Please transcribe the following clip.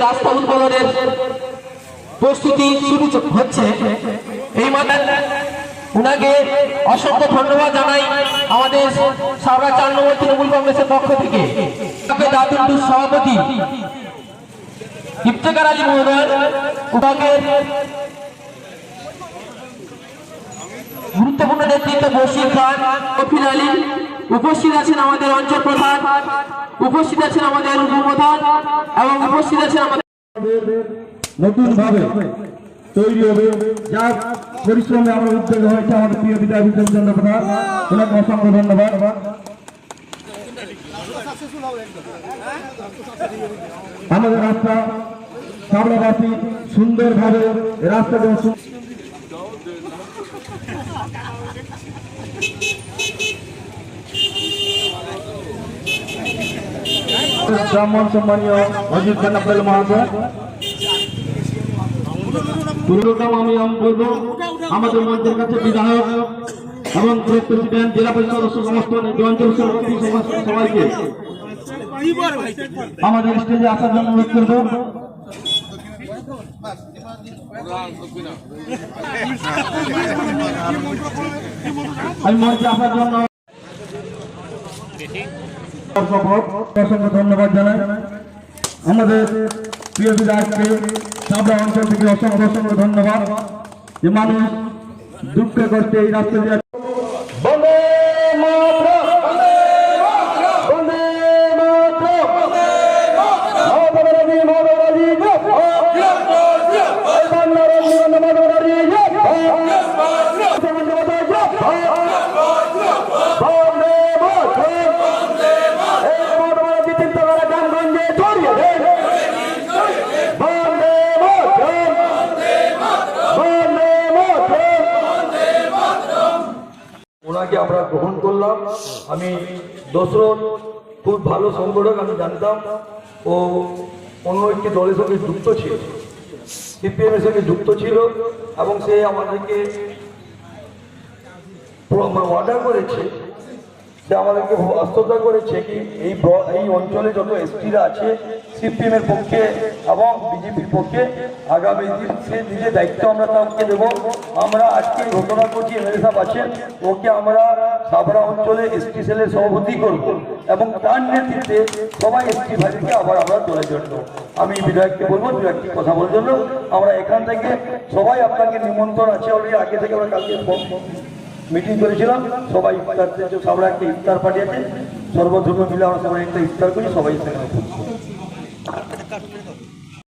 রাস্তা উদ্বোধনের প্রস্তুতি শুরু হচ্ছে। এই মাঠে উনাকে অসংখ্য ধন্যবাদ জানাই আমাদের সাবরা ৪ নম্বর তৃণমূল কংগ্রেসের পক্ষ থেকে। দাদুর সভাপতি ইফতেখার আলী মহোদয়, উপাকের গুরুত্বপূর্ণ নেতৃত্ব বশির খান, কফিল আলী, উপস্থিত আছেন আমাদের অঞ্চল প্রধান, উপস্থিত আছেন আমাদের উপপ্রধান এবং উপস্থিত আছেন আমাদের নতুন ভাবে তৈরি হবে, যার পরিশ্রমে আমার উদ্যোগ হয়েছে আমাদের প্রিয় বিধায়ক চন্দ্র প্রধান, ওনাকে অসংখ্য ধন্যবাদ। আমাদের রাস্তা সাবরাবাসী সুন্দরভাবে রাস্তা ব্রাহ্মণ সম্মানীয় অজিত খান আব্দুল মহাশয়, পুরোটাও আমি বলবো আমাদের মঞ্চের কাছে বিধায়ক এবং প্রেসিডেন্ট, জেলা পরিষদ সদস্য, সমস্ত অঞ্চল সভাপতি সবাইকে আমাদের স্টেজে আসার জন্য অনুরোধ করবো। আমি মঞ্চে আসার জন্য অসংখ্য ধন্যবাদ জানাই। আমাদের প্রিয় বিধায়ককে সাবরা অঞ্চল থেকে অসংখ্য অসংখ্য ধন্যবাদ যে মানুষ দুঃখে করতে এই রাস্তা দিয়ে ওনাকে আমরা গ্রহণ করলাম। আমি দশরথ খুব ভালো সংগঠক, আমি জানতাম ও অন্য একটি দলের সঙ্গে যুক্ত ছিল, সিপিএমের সঙ্গে যুক্ত ছিল এবং সে আমাদেরকে অর্ডার করেছে, সে আমাদেরকে আশ্বস্ত করেছে কি এই অঞ্চলে যত এসটিরা আছে সিপিএমের পক্ষে এবং বিজেপির পক্ষে আগামী দিন সে নিজে দায়িত্ব আমরা তাকে দেবো। আমরা আজকে ঘোষণা করছি এমএলএ সাহেব আছেন, ওকে আমরা সাবরা অঞ্চলে এসটি সেলের সভাপতি করব এবং তার নেতৃত্বে সবাই এসটি ভাইকে আবার আমরা তোলার জন্য আমি বিধায়ককে বলবো দু একটি কথা বলার জন্য। আমরা এখান থেকে সবাই আপনাকে নিমন্ত্রণ আছে, অলরেডি আগে থেকে আমরা কালকে মিটিং করেছিলাম, সবাই সাবরা একটা ইফতার পার্টি আছে, সর্বধর্ম মিলে আমরা সবাই একটা ইফতার করি, সবাই সেখানে